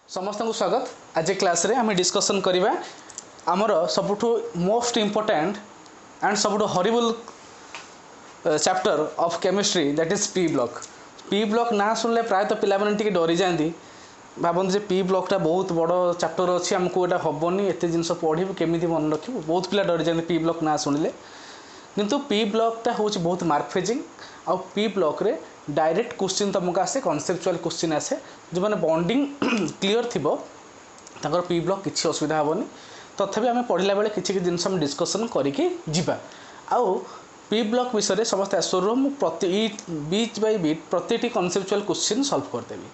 समस्त को स्वागत। आज क्लास रे आम डिस्कसन करवा आमर सबुठ मोस्ट इम्पोर्टेंट एंड सबुठ horrible chapter of chemistry that is P block. P block ना सुनले प्रायतः पिला माने डरी जाती, भावती जे पी ब्लॉकटा बहुत बड़ चैप्टर अच्छी आमको यहाँ हेनी एत जिन पढ़ू केमी मन रखू, बहुत पिला डरी जाती पी ब्लॉक ना शुणिले। किंतु पी ब्लॉकटा हूँ बहुत मार्क फेजिंग आ पी ब्लॉक रे डायरेक्ट क्वेश्चन तुमको आसे, कनसेप्चुअल क्वेश्चन आसे। जो मैंने बॉन्डिंग क्लीयर थी तर पी ब्लॉक किसी असुविधा हेनी। तथापि आम पढ़ला बेले किसी जिन डिस्कसन करके जीवा। आउ पी ब्लॉक विषय समस्त आश्वर प्रति बीट बाय बीट प्रति कनसेप्चुअल क्वेश्चन सॉल्व करदेवी।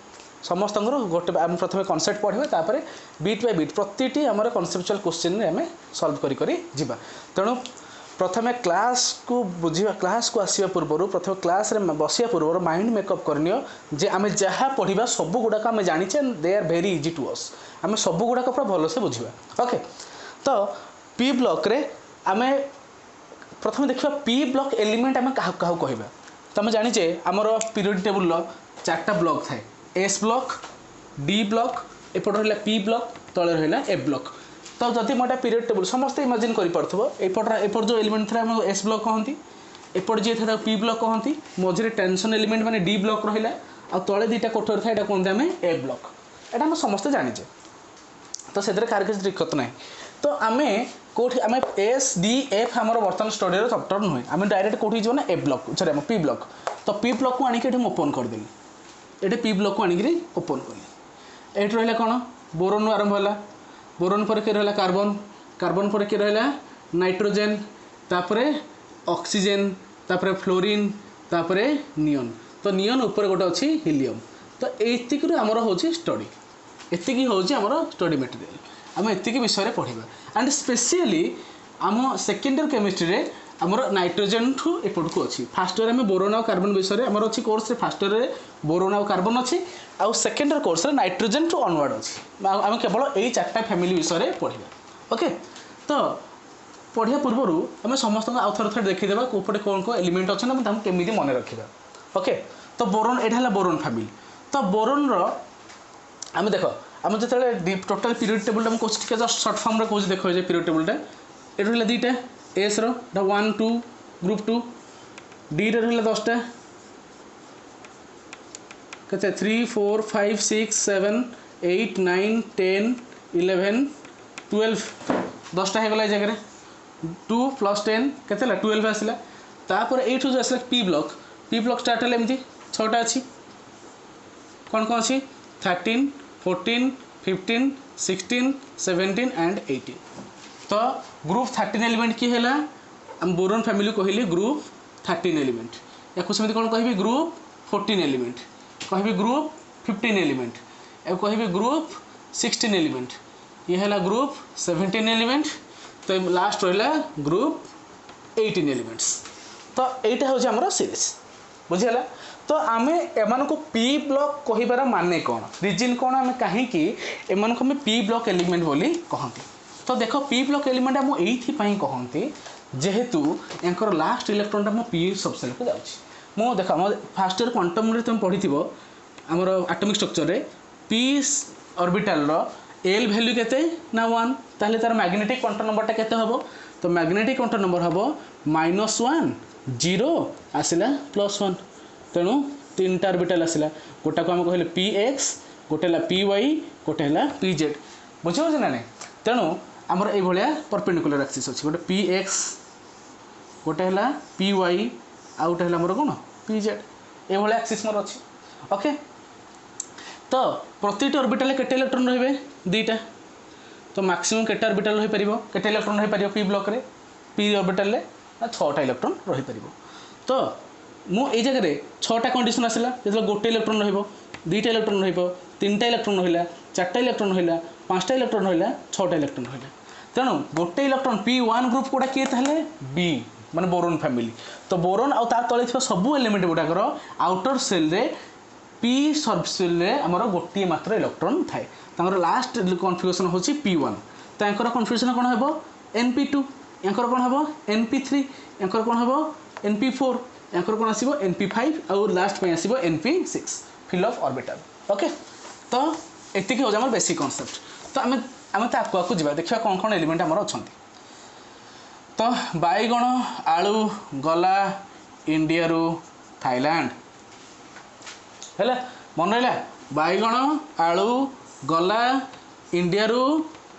समस्त गोटे आम प्रथम कनसेप्ट पढ़ा, तापर बीट बाय बीट प्रति आम कनसेप्चुअल क्वेश्चन आम सॉल्व करी जीवा। तेणु प्रथमे क्लास को बुझा, क्लास को आसवा पूर्व प्रथम क्लास रे बसिया पूर्व माइंड मेकअप करनियो जे आम जहाँ पढ़ा सब गुड़ाक आम जाचे they are very easy to us. आम सब गुड़ाक पूरा भलसे बुझा। ओके, तो पी ब्लॉक रे आम प्रथम देखा पी ब्लॉक एलिमेंट आम क्या कहवा। तो आम जाचे आमर पीरियड टेबुल चार्टा ब्लॉक थाए, एस ब्लॉक, डी ब्लॉक, एपट रहा पी ब्लॉक, तले रहा ए ब्लॉक। तो जदि मोटा पीरियड टेबुल समस्त इमेजिन कर जो एलिमेंट था एस ब्लॉक कहती, एपट जी था पी ब्लॉक कहती, मझे टेंशन एलिमेंट माने डी ब्लॉक रहा, आ तले दुईटा कोठर था यहाँ कहते हैं ए ब्लॉक। यहाँ आम समस्ते जाचे, तो से कार किसी दिक्कत ना। तो आम कौटी आम एस डी एफ आम बर्तमान स्टडी चैप्टर नुहे, आम डायरेक्ट कौटी जी ए ब्लॉक सॉरी आम पी ब्लॉक। तो पी ब्लॉक को आनिक ओपन करदेली, ये पी ब्लॉक को आनिक ओपन कली। ये रहा कौन बोरोन आरंभ है, बोरोन पर किए रहा कार्बन, कार्बन पर किए रहा नाइट्रोजेन, तापरे ऑक्सीजन, तापरे फ्लोरीन, तापरे नियन। तो नियन ऊपर गोटे अच्छी हिलियम। तो एतिक आमर हूँ स्टडी, एतिक हूँ आमर स्टडी मटेरियल। आम एतिक विषय पढ़ा एंड स्पेशली आम सेकेंड इयर केमिस्ट्री रे आमर नाइट्रोजेन ठू एपट को अच्छी। फास्ट इयर में बोरोन और कार्बन विषय आमर अच्छी कोर्स रे, फास्ट इयर बोरोन और कार्बन अच्छी, आउ सेकेंड इयर कोर्स रे नाइट्रोजेन टू अनवर्ड अच्छी। आम केवल यही चार्टा फैमिली विषय पढ़ा। ओके, तो पढ़िया पूर्व आम समस्त आउ थे देखीदे कौपटे कौन कौन एलिमेंट अच्छे केमी मन रखा। ओके, तो बोरोन यहाँ बोरोन फैमिली। तो बोरोन आम देख आम जो टोटाल पीरियड टेबुल आम कौन जस्ट सर्ट फॉर्म रे कौन देख पीरियड टेबुलटा ये रहा दुईटा एस रा 1 2 ग्रुप 2, डी रे रहा 10टा के 3 4 5 6 7 8 9 10 11 12 10टा होगला जगह 2 + 10 के 12 आसला। तापर एठू जो आसला पी ब्लॉक स्टार्ट है एमती 6टा अच्छी। कौन कौन अच्छी 13 14 15 16 17 एंड 18। तो ग्रुप 13 एलिमेंट किए है आम बोरोन फैमिली कहली ग्रुप 13 एलिमेंट। या सेमती कौन कह ग्रुप 14 एलिमेंट, कह ग्रुप 15 एलिमेंट, या कह ग्रुप 16 एलिमेंट, ये है ग्रुप 17 एलिमेंट। तो लास्ट रहा ग्रुप 18 एलिमेंट्स। तो यहाँ हूँ आमर सीरीज बुझीगला। तो आम एम को पी ब्लॉक कहबार माने कौन, रिजन कौन, आम कहीं एम पी ब्लॉक एलिमेंट बोली कहती। तो देख पी ब्लॉक एलिमेंट आम ये कहती जेहेतु यांकर लास्ट इलेक्ट्रॉनटा मो पी सबसेल को जाऊँगी। मो देख फास्ट इयर क्वांटम रे तुम पढ़ी आमर एटॉमिक स्ट्रक्चर रे पी ऑर्बिटल एल वैल्यू केते ना 1, ताहले तार मैग्नेटिक क्वांटम नंबरटा केते हबो। तो मैग्नेटिक क्वांटम नंबर हबो -1 0 आसिला +1। तेणु 3टा ऑर्बिटल आसिला, गोटा को आम कहले पी एक्स, गोटे है पी वाई, गोटे है पी जेड। बुझे ना नहीं। तेणु आमर ये परपेंडिकुलर एक्सिस अच्छी, गोटे पी एक्स, गोटे है पी वाई, आ गोटे है कौन पी जेड, ये एक्सिस मोर अच्छी। ओके, तो प्रति ऑर्बिटल केटे इलेक्ट्रॉन रे 2टा। तो मैक्सिमम केटे ऑर्बिटल रही पार, केटे इलेक्ट्रॉन रही पार पी ब्लॉक रे, पी ऑर्बिटल 6टा इलेक्ट्रॉन रही पार। तो मो ये जगह 6टा कंडीशन आसला जो गोटे इलेक्ट्रॉन रो, 2टा इलेक्ट्रॉन रो, 3टा इलेक्ट्रॉन रहा, 4टा इलेक्ट्रॉन रहा, 5टा इलेक्ट्रॉन रहा, 6टा इलेक्ट्रॉन रहा। तेणु गोटे इलेक्ट्रॉन P1 ग्रुप कोड़ा किए ताहले बी माने बोरोन फैमिली। तो बोरोन आउ ता तले थिबा सब एलिमेंट गुडाकर आउटर सेल रे पी सबसेल रे हमर गोटे मात्र इलेक्ट्रॉन थाए। तांकर लास्ट कन्फिगरेशन होची P1। तो यांकर कन्फिगरेशन कोन हेबो Np2, यांकर कोन हेबो Np3, यांकर कोन हेबो Np4, यांकर कोन आसीबो Np5 और लास्ट पे आसीबो Np6 fill of orbital. Okay, तो एतिक हो आम बेसिक कनसेप्ट। तो आम आम आगे जावा देखा कौन कौन एलिमेंट आमर अच्छा। तो बैगण आलू गला इंडिया रु थाईलैंड है मन रहा। बैगण आलू गला इंडिया रु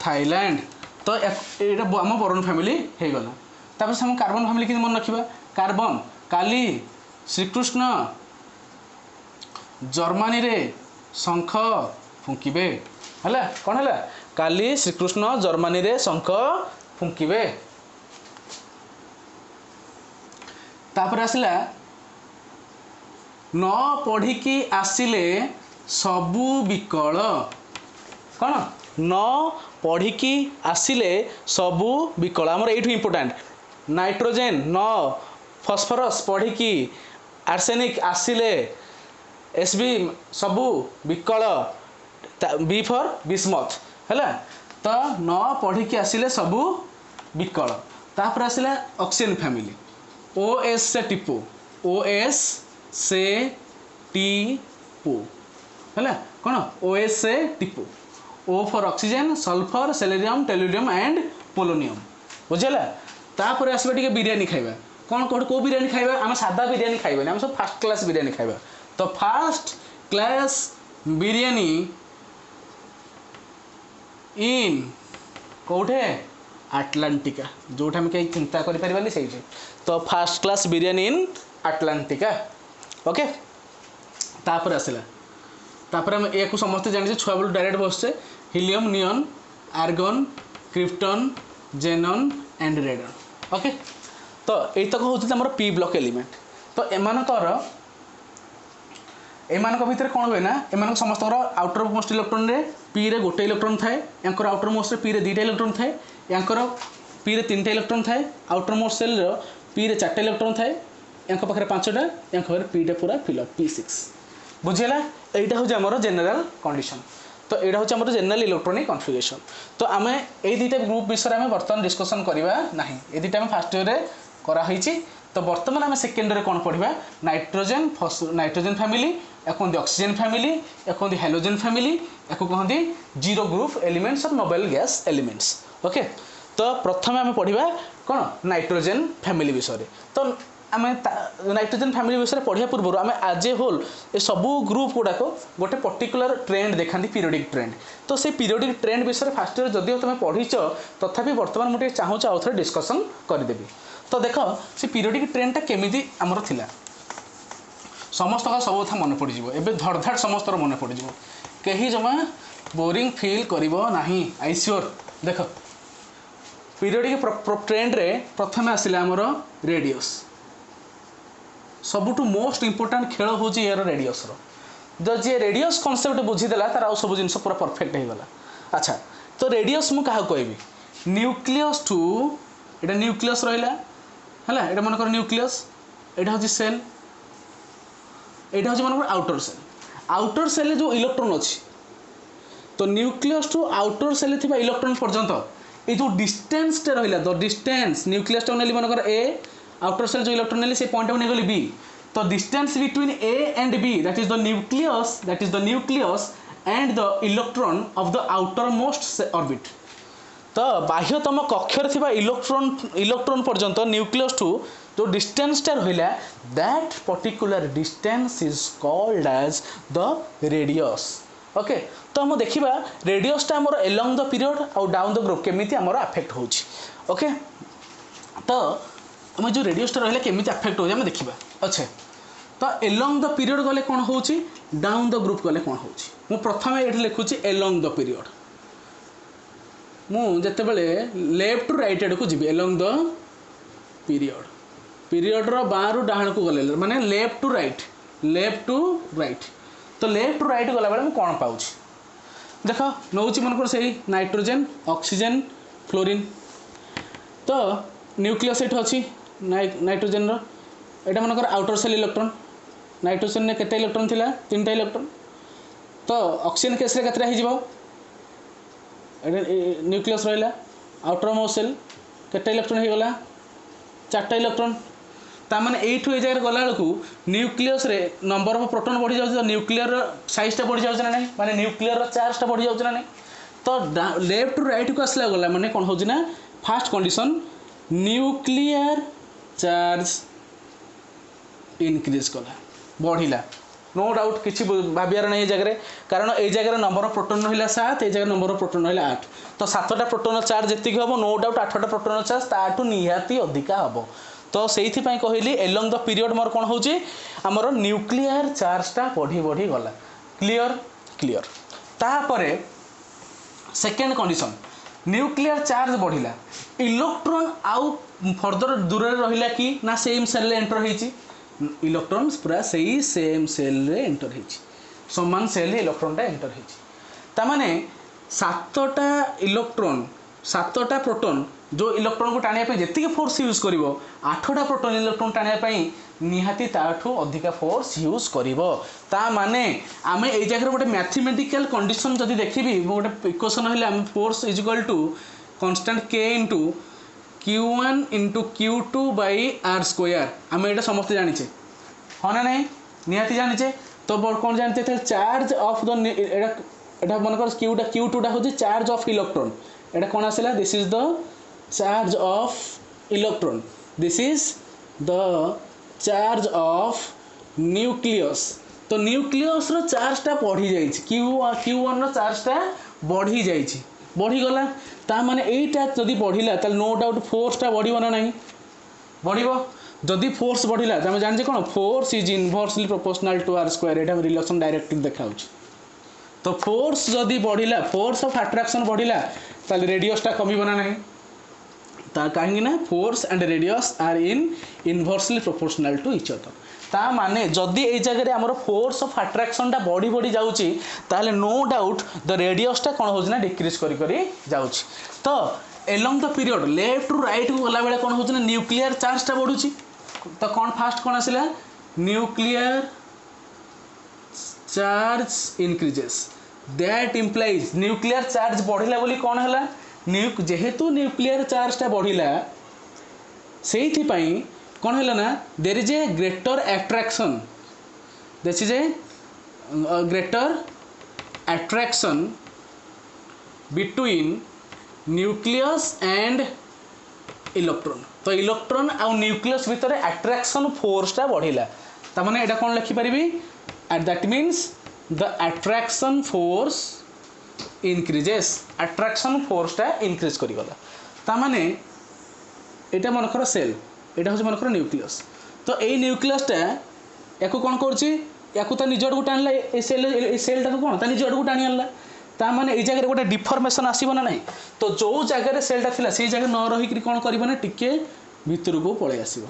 थाईलैंड। तो यहाँ आम बोरोन फैमिली हो गला। तापर हम कार्बन फैमिली कि मन रखा। कार्बन काली श्रीकृष्ण जर्मनी रे शंख फुंकिबे है कौन है। काली श्रीकृष्ण जर्मनी रे शंख फुंकिबे। तापर आसला न पढ़िकी आसिले सबु विकल। कौन न पढ़िकी आसिले सबु विकल आमर ये इंपोर्टाट। नाइट्रोजेन न फॉस्फोरस पढ़िकी आर्सेनिक आसिले एसबी सबु विकल बी फॉर बिस्मथ है। तो न पढ़िकी आसिले सबु विकल। तापर आसला ऑक्सीजन फैमिली OS से टिपू OS से टीपू है कौन OS से टिपू। O for oxygen sulphur selenium tellurium and polonium बुझेगा। तापर आसवा टिके बिरयानी खाइबा। कौन कौन को बिरयानी खाइबा आम सादा बिरयानी खाइबानी आम सब फास्ट क्लास बिरयानी खाइबा। तो फास्ट क्लास बिरयानी इन कौटे आटलांटिका जोटा आम कहीं चिंता करें से। तो फास्ट क्लास बिरयानी इन आटलांटिका ओके। तापर आसला तापर हम एक समस्त जानी छुआ बेलू डायरेक्ट बसचे helium neon argon krypton xenon and radon okay. तो यतक हूँ पी ब्लॉक एलिमेंट। तो एमान भितर कौन हुए ना एमान समस्त आउटर मोस्ट इलेक्ट्रॉन रे पी रे गोटे इलेक्ट्रॉन थाए यांकर आउटर मोस्ट रे पी रे 2टा इलेक्ट्रॉन थाए यांकर पी रे 3टा इलेक्ट्रॉन थाए outer most cell row P रे 4टा इलेक्ट्रॉन थाए यांकर पाखरे 5टा यांकर पाखरे पी टा पूरा फिल अप P6 बुझेला। एटा हो हमर जनरल कंडीशन। तो एटा हो हमर जनरल इलेक्ट्रॉनिक कॉन्फ़िगरेशन। तो आमे ए 2टा ग्रुप विषय में बर्तमान डिस्कशन करबा नाही। ए 2टा हम फर्स्ट ईयर रे करा होईची। तो बर्तमान आम सेकेंड रे कौन पढ़ा नाइट्रोजेन फैमिली या कहते ऑक्सीजन फैमिली या कहते हेलोजेन फैमिली या कहते जीरो ग्रुप एलिमेंट्स और नोबेल गैस एलिमेंट्स ओके। तो प्रथम आम पढ़ा कौन नाइट्रोजेन फैमिली विषय। तो आम नाइट्रोजेन फैमिली विषय पढ़ा पूर्व आम आज ए होल ए सबू ग्रुप गुड़ाक गोटे पर्टिकुलर ट्रेंड देखा पीरियडिक ट्रेंड। तो से पीरियडिक ट्रेंड विषय फास्ट ईयर जदिव तुम पढ़ीच तथापि बर्तमान मुझे चाहूँ आउ थे डिस्कसन करदेवी। तो देख से पीरियडिक ट्रेंडटा केमिति आमर थिला समस्त का सब कथा मन पड़ज एवं धड़धाड़ समस्त मन पड़ज कहीं जमा बोरिंग फील करिवो नाही आई श्योर। देख पीरियडिक ट्रेंड रे प्रथम आसिला आमर रेडियस सबुठु मोस्ट इंपोर्टेंट खेल हूँ यार रेडियस रो जी रेडियस कॉन्सेप्ट बुझीदेला तार आउ सब जिन पूरा परफेक्ट हो गला। अच्छा तो रेडियस मु क्या कहबी न्यूक्लियस टू एटा न्यूक्लियस रहा है ये मन कर न्यूक्लियस एटा हूँ सेल एटा हूँ मन आउटर सेल जो इलेक्ट्रॉन अच्छी। तो न्यूक्लियस टू आउटर सेल थी इलेक्ट्रॉन पर्यंत ये जो डिस्टेंस रहा द डिस्टेंस न्यूक्लियस टाइम मन कर ए आउटर सेल जो इलेक्ट्रॉन नेली से पॉइंट नहीं गली बी। तो distance between A and B that is the nucleus and the electron of the outer most orbit. तो बाह्यतम कक्षर थी इलेक्ट्रॉन पर्यंत न्यूक्लियस टू जो डिस्टेंसटा रहा that particular distance is called as the radius okay. तो हम देखा रेडियसटा आमर एलॉन्ग द पीरियड आउ डाउन द ग्रुप केमिति आमर अफेक्ट होची ओके। तो आम जो रेडियसटा रहा केमिति अफेक्ट हो देखा। अच्छा तो एलॉन्ग द पीरियड गले कौन होची डाउन द ग्रुप गले कौन होची मु प्रथम ये लिखुची एलॉन्ग द पीरियड मुझे लेफ्ट टू राइट एड को जी एलॉन्ग द पीरियड बाँ डाण को गले माने लेफ्ट टू राइट तो लेफ्ट टू राइट गला बेले कौन पाऊँ देख नौ मन से नाइट्रोजेन ऑक्सीजन फ्लोरीन। तो न्यूक्लियस ये अच्छी नाइट्रोजेन यहाँ मनकर आउटर सेल इलेक्ट्रॉन नाइट्रोजेन में केते इलेक्ट्रॉन थिला 3टा इलेक्ट्रॉन। तो ऑक्सीजन केस के न्यूक्लियस रहा आउटर मोस्ट सेल केते इलेक्ट्रॉन हो गला 4टा इलेक्ट्रॉन। ताने यू ये जगह गला बेलू न्यूक्लियस रे नंबर ऑफ प्रोटॉन बढ़ी जाउछ, न्यूक्लियर साइज टा बढ़ी जाउछ ना नहीं, माने न्यूक्लियर चार्ज टा बढ़ी जाउछ ना नहीं। तो लेफ्ट टू राइट को आसला गला माने कौन होची ना first condition nuclear charge increase कला बढ़िला, नो डाउट किसी भावियार नहीं जगह कारण ये जगह नंबर ऑफ प्रोटॉन रहा 7, ये जगह नंबर ऑफ प्रोटॉन रहा 8, तो 7टा प्रोटॉन चार्ज जी हम नो डाउट 8टा प्रोटॉन चार्ज ताठू निहाती अधिका हम। तो से कहली एलंग द पीरियड मोर कौन हो आमर न्यूक्लियर चार्जटा बढ़ी बढ़ी गला। Clear clear. तापरे सेकेंड कंडीशन न्यूक्लियर चार्ज बढ़िला, इलेक्ट्रॉन आउ फर्दर दूर रहिला कि ना सेम सेल रे एंटर होईची, इलेक्ट्रॉन पूरा सही सेम सेल रे एंटर होईची, समान सेल रे इलेक्ट्रॉन टा एंटर होईची। तामाने 7टा इलेक्ट्रॉन 7टा प्रोटॉन जो इलेक्ट्रॉन को टाणिया पे जेतिके फोर्स यूज करिवो 8टा प्रोटॉन इलेक्ट्रॉन टाणिया पे निहाती ताठू अधिका फोर्स यूज करिवो। ता माने आमे ए जगह गोटे मैथमेटिकल कंडीशन जदि देखिबी गोटे इक्वेशन हले आम force is equal to constant k into q1 into q2 by r square, आमे एटा समस्त जानिछे हो ना नहीं, निहाती जानिछे। तो कौन जानते थे चार्ज ऑफ द एटा मन कर q2 टा होची चार्ज ऑफ इलेक्ट्रॉन, एटा कोन आसेला this is the charge of electron, this is the charge of nucleus. तो न्यूक्लियस रो चार्ज टा बढ़ी जाइछि, q1 रो चार्ज टा बढ़ी जाइछि, बढ़ी गला। ता माने एटा जदि बढ़िला त नो डाउट फोर्स टा बढ़िबो ना नहीं, बढ़िबो। जदि फोर्स बढ़िला त हम जानि जे कोन force is inversely proportional to r square, एटा रिलेशन डायरेक्टली देखाउछि। तो फोर्स जदि बढ़िला, फोर्स ऑफ अट्रैक्शन बढ़िला त रेडियस टा कमिबो ना नहीं, ता कहीं ना force and radius are inversely proportional to each other. ता माने जदि ए जगह आमर फोर्स ऑफ अट्रैक्शन टा बढ़ी बढ़ी जाउची ताले नो डाउट द रेडियस टा कोन होजना डिक्रीज करी करी जाउची। तो along the period left to right को गला बेले कोन होजना न्यूक्लियर चार्ज टा बढ़ुची। तो कौन फास्ट कौन आसिला nuclear charge increases, that implies nuclear charge बढ़िला बोली कौन हैला जेहेतु न्यूक्लियर चार्ज टा बढ़िला से कौन है ना there is a greater attraction, this is a greater attraction between nucleus and electron. तो इलेक्ट्रॉन आउ न्यूक्लियस भितर अट्रैक्शन फोर्स टा बढ़िला, तामाने एटा कौन लिखि परिबी at that means the attraction force increases, attraction force टा इनक्रीज करी गला। तामाने एटा मनकर सेल, एटा होछि मनकर न्यूक्लियस। तो ए न्यूक्लियस टा याको कोन करछि याको ता निजड को टानला, ए सेल टा को कोन ता निजड को टानी आनला, ता माने ए जगह गोटे डिफॉर्मेशन आसीबो ना नहीं। तो जो जगह सेल टा थिला से जगह न रही कि कोन करबो ना टिके भीतर को पळे आसीबो,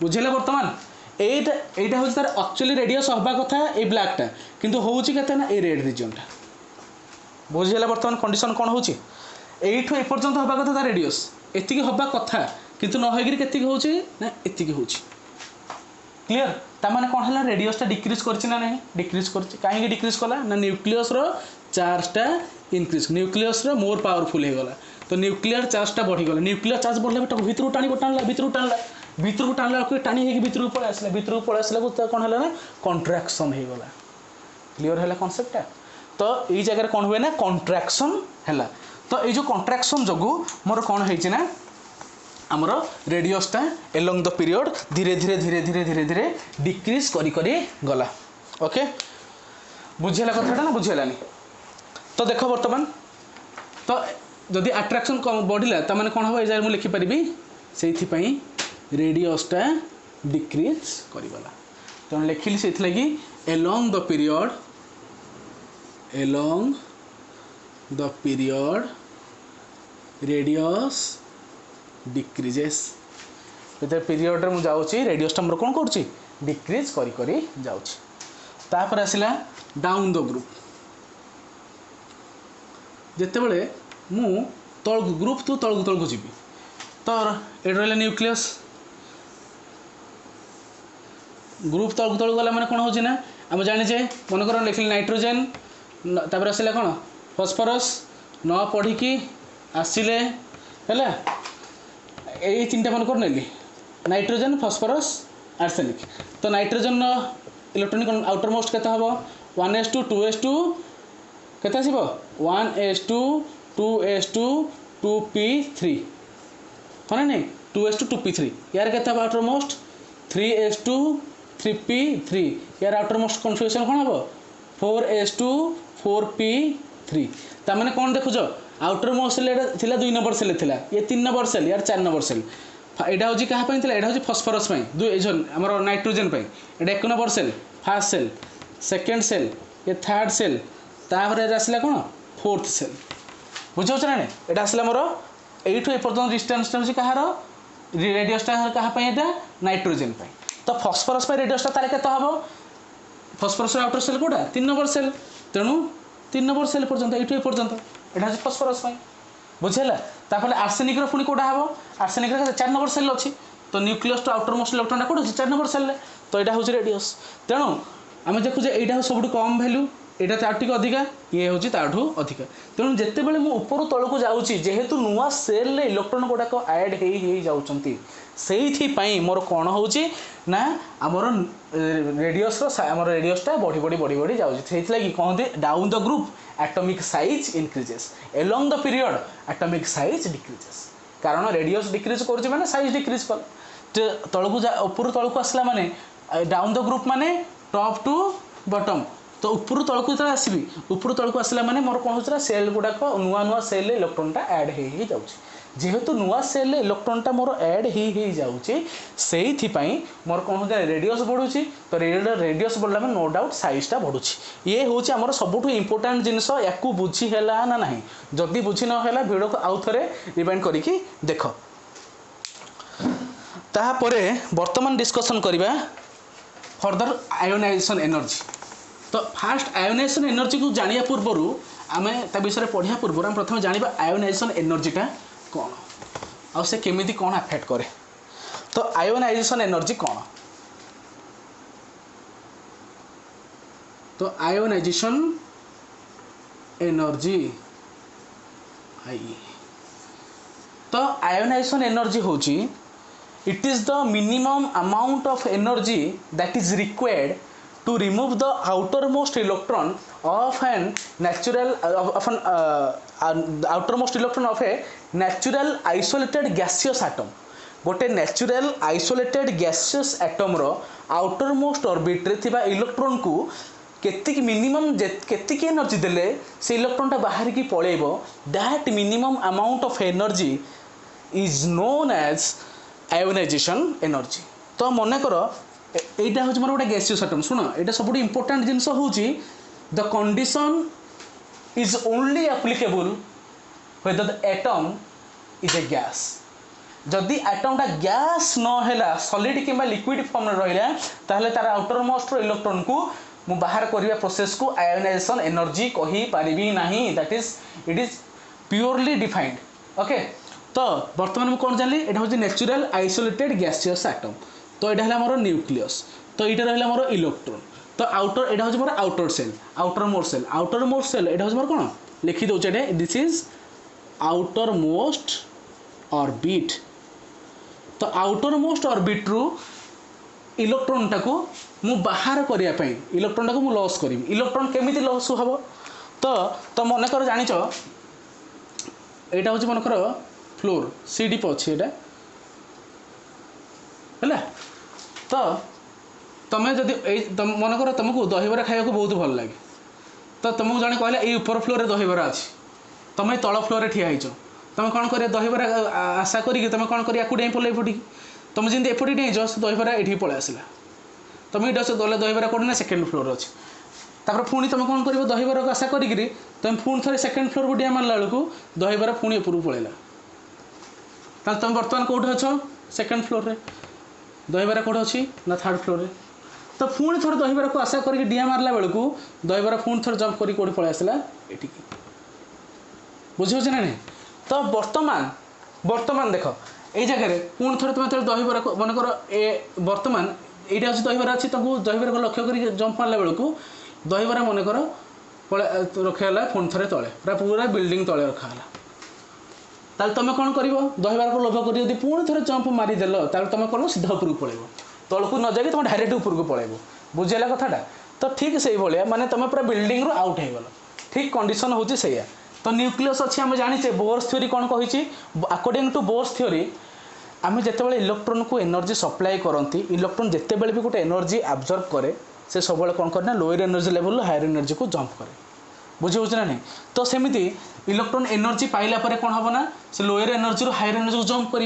बुझिला। वर्तमान एटा होछि तार एक्चुअली रेडियस हबा कथा ए ब्लैक टा, किंतु होछि केते ना ए रेड रीजन टा, बुझिला। वर्तमान कंडीशन कोन होछि एठो ए पर्यंत हबा कथा तार रेडियस एतिकी हबा कथा, किंतु न होइगिरी केतिकी होछि ना एतिकी होछि। क्लियर। ता माने कोन हला रेडियस टा डिक्रीज करछि ना नहीं, डिक्रीज करछि। काहे डिक्रीज कला ना न्यूक्लियस रो चार्ज टा इंक्रीज, न्यूक्लियस रो मोर पावरफुल हे गला। तो न्यूक्लियर चार्ज टा बढ़ी गला, न्यूक्लियर चार्ज बढ़ला बेटा भीतर टाणी टाणला भीतर टाणला भीतर को टाणला को टाणी हे भीतर को पळे आसला, भीतर को पळे आसला को कोन हला ना कॉन्ट्रैक्शन हे गला। क्लियर हैला कांसेप्ट टा। तो ई जगह कोन हुए ना कॉन्ट्रैक्शन हैला। तो ये जो कॉन्ट्रैक्शन जगू मोर कौन है ना आमर रेडियसटा एलोंग द पीरियड धीरे धीरे धीरे धीरे धीरे धीरे डिक्रीज करी करी गला। ओके बुझेला कथाटा ना बुझेलानी। तो देख बर्तमान तो जदि अट्रैक्शन बढ़िला तो माने कौन हम ये मुझे लिखिपारि से रेडियसटा डिक्रीज करीगला। तो लिखिली से लगी along the period radius decreases. Period रे मु जाउची रेडियसटा मोर कोन करची डिक्रीज करी करी जाउची। तापर आसिला डाउन द ग्रुप, जेते बेले मु तळ ग्रुप तू तळ को जीवी तो एट रहा न्यूक्लियस ग्रुप तळ को गला माने कोन होची ना हम जानिचे मन कर लिखिले नाइट्रोजन तापर आसिला कोन फॉस्फोरस न पढ़ी की आसिले हैला यही तीन मन कर नेली नाइट्रोजन फॉस्फोरस आर्सेनिक तो नाइट्रोजन इलेक्ट्रॉनिक आउटर मोस्ट केता हबो 1s2 2s2 केता आसीबो 1s2 2s2 2p3 हाँ नहीं 2s2 2p3 यार केता हबो आउटर मोस्ट 3s2 3p3 यार आउटर मोस्ट कन्फिगरेशन कौन हम 4s2 4p3 ताने कौन देखुच आउटर मोस्ट सेल थिला 2 नंबर सेल थिला ये 3 नंबर सेल यार 4 नंबर सेल एटा होची कहा पई थिला एटा होची फास्फोरस पई दु एजन हमर नाइट्रोजन पई एटा 1 number shell first shell second shell ये थर्ड सेल तापर एटा आसला कोन फोर्थ सेल बुझौ छ ना एटा आसला मोर एठु ए पर्यंत डिस्टेंस होची कहार रेडियस टा कहा पई एटा नाइट्रोजन पई तो फॉस्फोरस पे रेडियस टा ताले केते हबो फॉस्फोरस आउटर सेल कोडा 3 नंबर सेल तेणु 3 नंबर सेल पर्यंत एठु ए पर्यंत एटा है फॉस्फोरस पे बुझेला तापर आर्सेनिक रो पुनी कोडा हबो आर्सेनिक रे 4 नंबर सेल अछि तो nucleus to outermost electron कोड 4 नंबर सेल तो एटा होची रेडियस तेणु आमे देखु जे एटा सबटु कम वैल्यू एटा ताटिक अधिका ये होची ताठू अधिका तेणु जेते बेले मु ऊपर तळको जाउची जेहेतु नुवा सेल ले इलेक्ट्रॉन कोडा को ऐड हेई जाउचंती सेइथि पई मोर कोन होउची ना हमर रेडियस रो हमर रेडियस टा बढ़ी जाउची सेइथि लागि कहंते down the group atomic size increases along the period atomic size decreases कारण रेडियस डिक्रीज करछि माने साइज डिक्रीज कर तळको ऊपर तळको आसला माने डाउन द ग्रुप माने टॉप टू बॉटम तो ऊपर तळको जरा आसीबी ऊपर तळको आसला माने मोर कोन होचरा सेल गुडा को नुआ सेल ले इलेक्ट्रॉन टा ऐड हेई जाउची जेहेतु नुआ सेल ले इलेक्ट्रॉन टा मोर ऐड हेई जाउची सेइथि पई मोर कोन होचरा रेडियस बढ़ुची तो रेडियस बढ़ला में नो डाउट साइज ता बढ़ुची ये होची हमर सबुठु इंपोर्टेंट जिंस याकू बुझी हैला ना नाही जदी बुझी न हैला वीडियो को आउ थरे रिवाइंड करिकि देखो ताहा परे वर्तमान डिस्कशन करिबा फर्दर आयोनाइजेशन एनर्जी तो फास्ट आयोनाइजेशन एनर्जी को जानिया पूर्व आमे ता विषय पढ़िया पूर्व हम प्रथम जानिबा आयोनाइजेशन एनर्जी टा कौन आ से केमिति कौन अफेक्ट करे तो आयोनाइजेशन एनर्जी कौन तो आयोनाइजेशन एनर्जी आई तो आयोनाइजेशन एनर्जी होची it is the minimum amount of energy that is required to remove the outermost electron of an natural outermost electron of a natural isolated gaseous atom गोटे natural isolated gaseous atom रो outermost orbit रे थिबा electron को केतिक minimum केतिक energy देले से electron टा बाहर की पळेबो that minimum amount of energy is known as ionisation energy तो मन कर एटा हूँ मोर गोटे गैसियस एटम शुण एटा सब इंपोर्टेंट जिनस हूँ the condition is only applicable whether the atom is a gas जदि एटमटा गैस नहला सॉलिड किंबा लिक्विड फॉर्म रहिला ताहले तार आउटर मोस्ट इलेक्ट्रॉन को मु बाहर करिया प्रोसेस को आयोनाइजेशन एनर्जी कहि पारिबी नाही that is it is purely defined okay तो बर्तमान में कौन जानली एटा होची नेचुरल आइसोलेटेड गैसियस एटम तो एटा हला मोर न्यूक्लियस तो एटा रहला मोर इलेक्ट्रॉन तो आउटर एटा होची मोर आउटर मोस्ट सेल एटा होची मोर कोन लिखि दउ छे this is outer most orbit तो आउटर मोस्ट ऑर्बिट रु इलेक्ट्रॉन टाको मु बाहर करिया पई इलेक्ट्रॉन टाको मु लॉस करिम इलेक्ट्रॉन केमिति लॉस हबो तो मन कर जानिचो एटा होची मन कर फ्लोर सीडी पे अच्छे है तो तुम्हें जदि मन कर तुमको दहीबरा खाया बहुत भल लगे तो तुमको जन कहला ये ऊपर फ्लोर दहीबरा अच्छी तुम तल फ्लोर ठिया होच तुम कौन कर दहीबरा आशा करी तुम कौन कर डेई पल एपटिक तुम जमी एपटे डेच दहीबरा ये पलि आसला तुम ये गले दहीबरा कौन ना सेकेंड फ्लोर अच्छी तापर पुणी तुम कौन कर दहीबरा को आशा करी तुम पुणी थे सेकेंड फ्लोर को डिया मारला बेलू दहीबरा पुणी ऊपर पलैला ताल तुम बर्तमान कौट अच्छ सेकेंड फ्लोर रे दहीबरा कौट अच्छी ना थर्ड फ्लोर रे तो पुणी थोड़े दहीबरा को आशा करके डिया मारला बेलू दहीबरा पुणी थोड़े जंप करी कौट पलि आसला ये बुझे ना नहीं तो बर्तमान देख ये जगह पुणी थोड़े तुम दहीबरा को मन कर ए बर्तमान यहाँ अच्छी दहीबरा अच्छी दहीबरा को लक्ष्य कर जंप मारला बेलू दहीबरा मन कर रखाला पुणी थे तले पूरा बिल्डिंग तले रखाला ताल तुम कौन कर दहीबार को लोभ कर पुणी थे जंप मारिदेल तुम कौन सीधा उपरको पड़े तौक न जाकि तुम डायरेक्ट उपरको पड़े बुझेगा कथाटा तो ठीक से भाया माने तुम पूरा बिल्डिंग रू आउट हो गल ठीक कंडीशन हूँ से तो न्यूक्लियस अच्छी आम जाचे बोर्स थ्योरी कौन कही अकॉर्डिंग टू बोर्स थ्योरी आम जिते इलेक्ट्रोन को एनर्जी सप्लाई करती इलेक्ट्रोन जिते भी गोटे एनर्जी एब्जॉर्ब करे से सब कौन करे lower energy level higher energy को जंप करे बुझे ना नहीं तो सेमती इलेक्ट्रोन एनर्जी पाइला परे कौन हम ना से लोअर एनर्जी रू हायर एनर्जी को जंप कर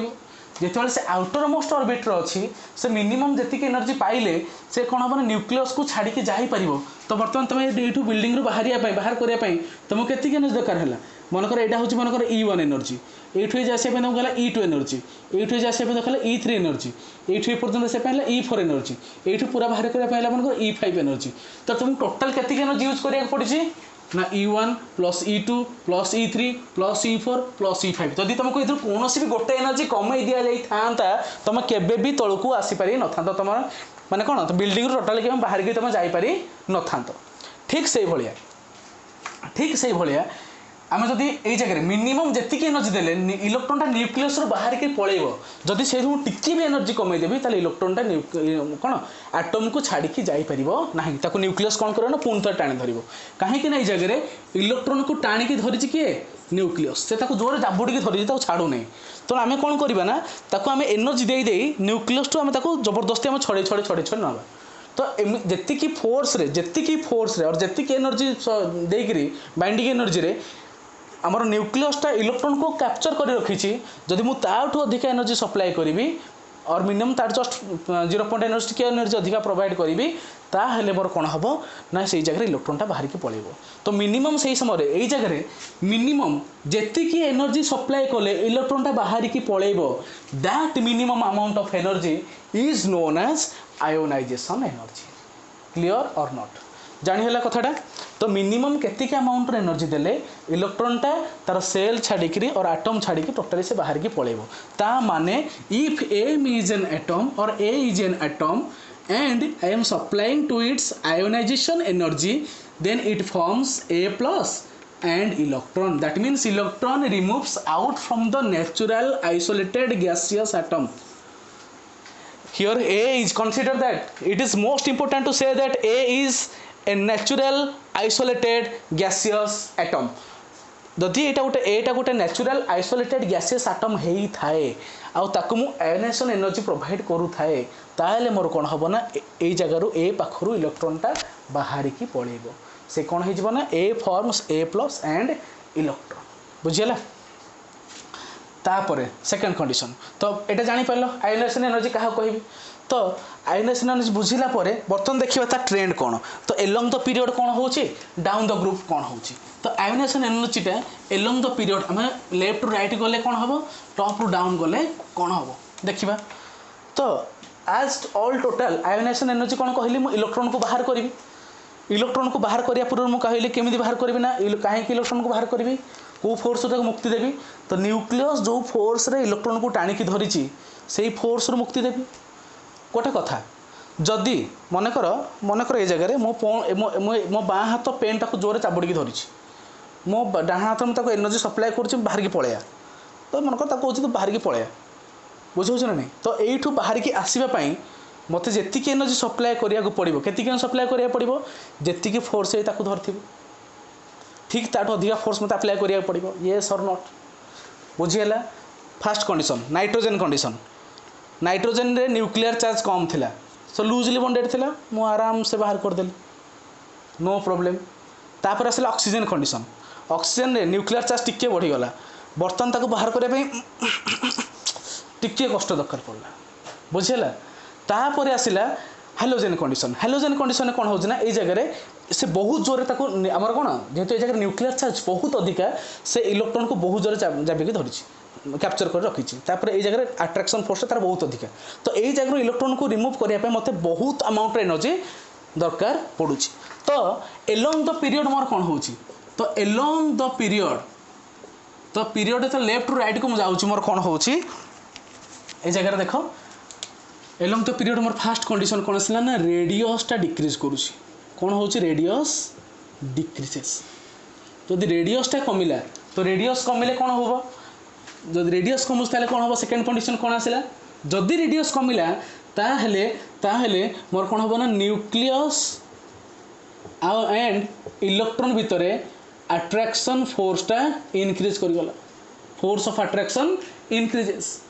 जिते से आउटर मोस्ट ऑर्बिट अच्छी से मिनिमम जी एनर्जी पाइले से कौन हम न्यूक्लियस को छाड़ी जापर तो बर्तमान तुम ये बिल्डिंग रू बाहर करने तुमको केतिक एनर्जी दरकार है मनकर यहाँ हूँ मनकर E1 एनर्जी ये आसपा तुमको गला E2 एनर्जी ये आसपा देखा E3 एनर्जी ये पर्यटन से E4 एनर्जी ये पूरा बाहर करने मनकर E5 एनर्जी तो तुमको टोटाल केतिक एनर्जी यूज करा पड़ी ना E1 plus E2 plus E3 plus E4 plus E5 जदि तुमको ये कौन भी गोटे एनर्जी कमई दि जाता तुम केबे भी तौक आसीपारि न था तुम माने कौन तो बिल्डिंग टोटाल कि बाहर की तुम जापारि न था ठीक से भाया आम जदि ये जगह मिनिमम जी एनर्जी देले इलेक्ट्रोनटा न्यूक्लियस बाहर के पड़ेब जदि से टिके भी एनर्जी कमेदेवी ताले इलेक्ट्रोनटा कौन एटम को छाड़ी जापर ना न्यूक्लियस कौन कर पुणी थे टाणी धर कहीं ना जगह इलेक्ट्रोन को टाणी धरी किए न्यूक्लियस से जोर जाबुड़ी धरी छाड़ू नहीं तो आम कौन करवा ना आम एनर्जी दे न्यूक्लियस टू आम जबरदस्ती आम छड़े छड़े छड़े छड़े ना तो जी फोर्स रे और जी एनर्जी देकरी बाइंडिंग एनर्जी रे आमर न्यूक्लियसटा इलेक्ट्रोन को कैप्चर कर रखी जदि मुझे अधिक एनर्जी सप्लाई करी और मिनिमम तार जस्ट 0.1 एनर्जी अधिक प्रोवाइड करी ताहले मोर कौन हम ना से जगह इलेक्ट्रोनटा बाहर की पड़े तो मिनिमम से समय यही जगह मिनिमम जी एनर्जी सप्लाई कले इलेक्ट्रोनटा बाहर की पड़े that minimum amount of energy is known as ionisation energy clear और नॉट जानी कथाटा तो मिनिमम केतिक अमाउंट एनर्जी देले इलेक्ट्रोनटा तार सेल छाड़ी और एटम छाड़ी टोटाली से बाहर की पड़ेबो ता माने if M is an atom और A is an atom and I am supplying to its ionisation energy then it forms A+ and electron that means electron removes out from the natural isolated gaseous atom. Here A is consider that it is most important to say that A is a natural isolated gaseous atom. जदि एटा गोटे natural isolated gaseous atom हेई थाए आउ ताकु मु ionisation energy provide करू थाए ताले मोर कोन हबो ना ए जगह ए पाखरु इलेक्ट्रॉनटा बाहर की पळेबो से कोन हे जबो ना A forms A+ and electron बुझियला तापरे सेकंड कंडीशन तो एटा जानि पारलो आयोनाइजेशन एनर्जी काहा कहबी तो आयोनाइजेशन एनर्जी बुझिला परे बर्तन देखिबा ता ट्रेंड कोन तो एलोंग द पीरियड कोन होची डाउन द ग्रुप कोन होची तो आयोनाइजेशन एनर्जीटा एलोंग द पीरियड आम लेफ्ट टू राइट गले कौन हम टॉप टू डाउन गले कौन हम देखा तो आज ऑल टोटल आयोनाइजेशन एनर्जी कौन कहली मु इलेक्ट्रॉन को बाहर करी इलेक्ट्रॉन को बाहर करिया पूर्व मु कहली केमिति बाहर करबी ना कहीं इलेक्ट्रॉन को बाहर करी को फोर्स रे मुक्ति देवी तो न्यूक्लियस जो फोर्स रे इलेक्ट्रॉन को टाणी की धरी से फोर्स रू मुक्ति देवी गोटे कथा जदि मनकर ये जगह मो बाँ हाथ पेनटा को जोर चाबुड़ी धरी मो डाण हाथ में एनर्जी सप्लाई कर बाहर की पलैया तो मनकर कौन तो बाहर की पलैया बुझे ना नहीं तो यू बाहर की आसवाई मत जी एनर्जी सप्लाई करा पड़ो के सप्लाई करा पड़ो जी फोर्स है धरती ठीक ताठ अधिक फोर्स मत अप्लाई करा पड़ो येस और नॉट बुझीगला फास्ट कंडीशन नाइट्रोजेन रे न्यूक्लियर चार्ज कम थिला सो लूजली बॉन्डेड थिला मु आराम से बाहर कर देली नो प्रॉब्लम तापर आसला ऑक्सीजन कंडीशन ऑक्सीजन रे न्यूक्लियर चार्ज टिके बढ़ी गला बर्तन ताको बाहर करबे टिके कष्ट दरकार पड़ला बुझिला तापर आसला हाइड्रोजन कंडीशन कौन हो ना ये जगह से बहुत जोरे ताको हमर कोन जेहेतु ये जगह न्यूक्लियर चार्ज बहुत अधिका से इलेक्ट्रॉन को बहुत जोरे जाबिकी धरिछि कैप्चर कर रखी ये जगह अट्रैक्शन फोर्स तार बहुत अधिका तो यही जगह इलेक्ट्रॉन को रिमूव करने मत बहुत अमाउंट एनर्जी दरकार पड़ू तो एलोंग द पीरियड मोर कौन हो तो एलोंग द पीरियड तो लेफ्ट टू राइट को मुझे मोर कौन हो जगह देख along the period more fast condition कौन आसला ना रेडियसटा डिक्रीज करुँच कौन हो रेडियस डिक्रीजेस जदि रेडियसटा कमिला तो रेडियस कमिले कौन हम जदि रेडियस कमुच ताले कोन हबो सेकंड कंडीशन कोन आसिला जदि रेडियस कमिला ताहेले मोर कोन हबो ना न्यूक्लियस एंड इलेक्ट्रॉन भितरे अट्रैक्शन फोर्स टा इंक्रीज करि गला force of attraction increases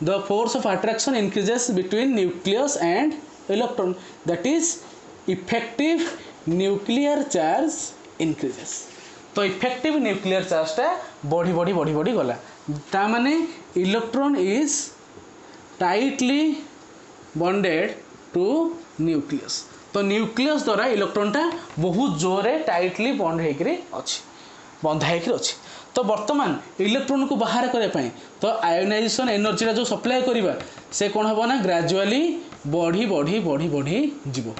the force of attraction increases between nucleus and electron that is effective nuclear charge increases तो effective nuclear charge टा बढ़ी गला ता माने electron is tightly bonded to nucleus तो न्यूक्लियस द्वारा इलेक्ट्रॉन टा बहुत जोरे टाइटली बॉन्ड हेकरी अछि बंधा हेकरी अछि तो वर्तमान इलेक्ट्रॉन को बाहर करने पाए तो आयोनाइजेशन एनर्जी जो सप्लाई करवा से कौन हम ना ग्रेजुअली बढ़ी जीव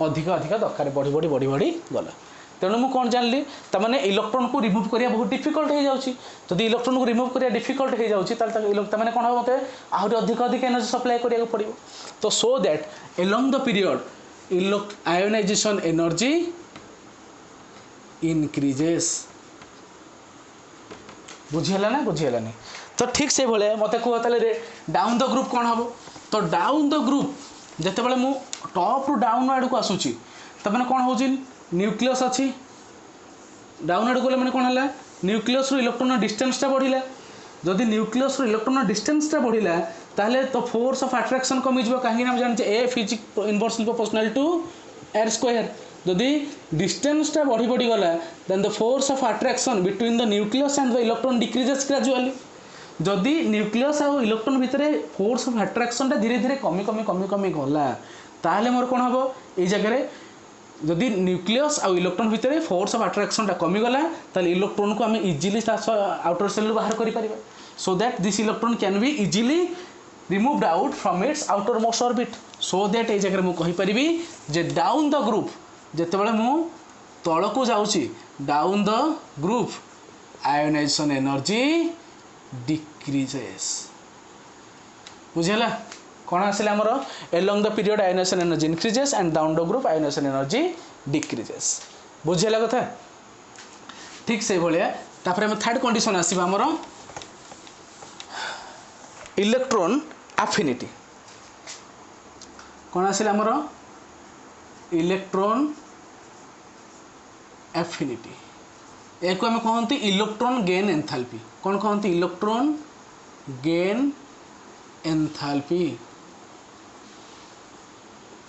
अधिक दरकार बढ़ी गला तेणु मुझे कौन जानली तमाने इलेक्ट्रॉन को रिमूव करिया बहुत डिफिकल्ट हो जाउची जदि इलेक्ट्रॉन को रिमूव करिया डिफिकल्ट हो जाउची तमाने कौन हम मते आहुरी अधिक एनर्जी सप्लाई करिया पड़िबो तो so that along the period ionisation energy increases बुझीला ना बुझीलानी तो ठीक से भाया मत कहते डाउन द ग्रुप कौन हम तो डाउन द ग्रुप जिते बड़े मु टॉप रु डाउन आड़ को आसूची तो मैंने कौन हो न्यूक्लियस अच्छी डाउन आड़ गले मैंने कौन है न्यूक्लियस रु इलेक्ट्रॉन डिस्टेंसटा बढ़िला जदि न्यूक्लियस रु इलेक्ट्रॉन डिस्टेंसटा बढ़िला ताहले तो फोर्स ऑफ अट्रैक्शन कमी जिवो काहे हम जानचे F is inversely proportional to r square जदि डिस्टेंसटा बढ़ी गला then the force of attraction between the nucleus and the electron decreases gradually जदि न्यूक्लियस और इलेक्ट्रॉन भितर फोर्स ऑफ अट्रैक्शन टा धीरे धीरे कमी गला ताहले मोर कोन हबो ए जगह जदि न्यूक्लियस और इलेक्ट्रॉन भितर फोर्स ऑफ अट्रैक्शन टा कमी गला ताहले इलेक्ट्रॉन को हम इजीली आउटर सेल बाहर करि परिबा so that this electron can be easily removed out from its outer most orbit so that ए जगह मु कहि परिबी जे डाउन द ग्रुप जेते बळे मु तळ को जाउची down the group ionisation energy decreases बुझिला कोन आसिला हमर along the period ionisation energy increases and down the group ionisation energy decreases बुझिला कथा ठीक से भलिया तापर हम थर्ड कंडीशन आसीबा हमर इलेक्ट्रॉन एफिनिटी कोन आसिला हमर इलेक्ट्रॉन एफिनिटी एक आम कहते इलेक्ट्रॉन गेन एंथैल्पी कौन कहते इलेक्ट्रॉन गेन एंथैल्पी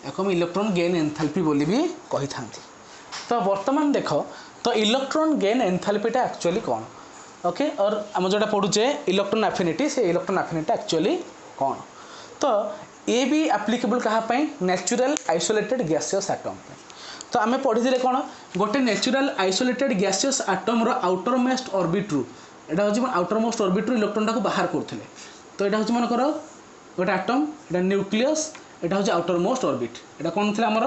एक इलेक्ट्रॉन गेन एंथैल्पी बोली भी कही था तो वर्तमान देख तो इलेक्ट्रॉन गेन एंथैल्पीटा एक्चुअली कौन ओके और आम जोटा पढ़ुचे इलेक्ट्रॉन एफिनिटी से इलेक्ट्रॉन एफिनिटी एक्चुअली कौन तो ये भी एप्लिकेबल कहाँ नेचुरल आइसोलेटेड गैसियस एटम तो आम पढ़ी कौन गोटे नेचुरल आइसोलेटेड गैसियस एटम रो आउटर मोस्ट ऑर्बिट रु एटा हूँ आउटर मोस्ट ऑर्बिट रु इलेक्ट्रॉन टाको बाहर करते तो यहाँ हूँ मन कर गोटे एटम एटा न्यूक्लियस एटा हूँ आउटर मोस्ट ऑर्बिट एटा कौन थी आमर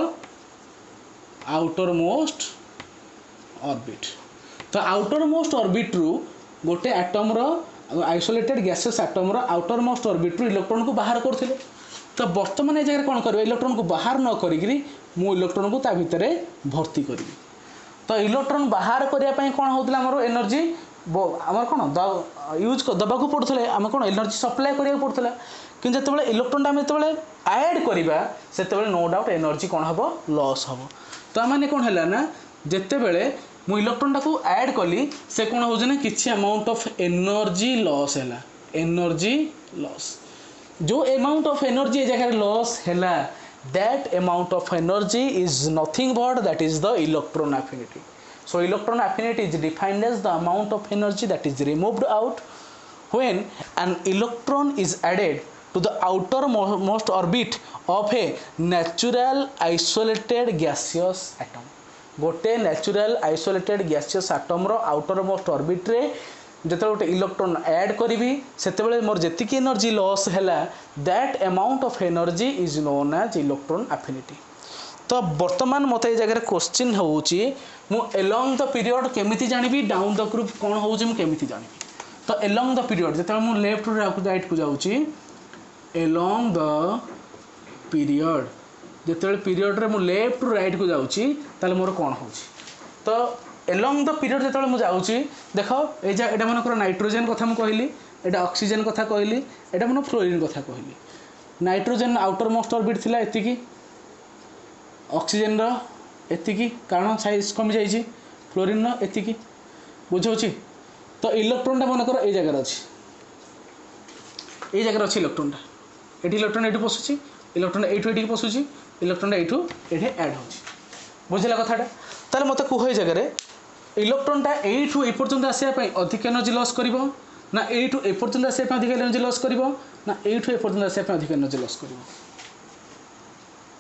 आउटर मोस्ट ऑर्बिट तो आउटर मोस्ट ऑर्बिट रु गोटे एटम रो आइसोलेटेड गैसियस एटम रो आउटर मोस्ट ऑर्बिट रु इलेक्ट्रॉन को बाहर करते तो बर्तमान ये जगह कौन कर इलेक्ट्रॉन को बाहर न करी मु इलेक्ट्रॉन को ता भितर भर्ती करी तो इलेक्ट्रॉन बाहर करने कौन होता आमर एनर्जी आमर कौन यूज दबा को पड़ूले आम कौन एनर्जी सप्लाई करा पड़ूला कि जो इलेक्ट्रॉन आम जो ऐड करवा से नो डाउट एनर्जी कौन हम लॉस हम तो आम कौन है ना जिते बड़े मु इलेक्ट्रॉन टाको ऐड कली से कौन हो कि अमाउंट ऑफ एनर्जी लॉस है एनर्जी लॉस जो अमाउंट ऑफ एनर्जी जगह लॉस है that amount of energy is nothing but that is the electron affinity so electron affinity is defined as the amount of energy that is removed out when an electron is added to the outermost orbit of a natural isolated gaseous atom गोटे natural isolated gaseous atom रो outermost orbit रे जिते गोटे electron add करी से मोर जी energy loss है that amount of energy is known as electron affinity तो वर्तमान मत ये जगह क्वेश्चन होउची मु अलोंग द पीरियड केमिति जानिबी डाउन द ग्रुप कौन होउची मु केमिति जानिबी तो अलोंग द पीरियड जिते मु लेफ्ट रु राइट को जाउची अलोंग द पीरियड जिते पीरियड रे मु लेफ्ट रु राइट को जाउची ताले मोर कौन होउची तो एलॉन्ग द पीरियड जो मुझे जाऊँगी देख ये मनकर नाइट्रोजेन कथा मुझे कहली, एटा ऑक्सीजन कथा कहली, एटा मन फ्लोरीन कथा कहली। नाइट्रोजेन आउटर मोस्ट ऑर्बिट थिला एतिकी, ऑक्सीजन रो एतिकी कारण साइज कमी जाइए, फ्लोरीन रो एतिकी बुझाऊँ। तो इलेक्ट्रॉन टा मनकर ये जगह अच्छी, ये जगह अच्छी इलेक्ट्रॉन टा ये इलेक्ट्रॉन ये पशुची, इलेक्ट्रॉन ये पशुची, इलेक्ट्रॉन ये ऐड हो बुझला कथाटा। ताले मत कह जगह इलेक्ट्रॉन टा यू एपर्यंत आसापी अधिक एनर्जी लॉस कर ना यू एपर्यंत आसापी अधिक एनर्जी लॉस कर ना यू एपर्यंत आसापी अधिक एनर्जी लॉस कर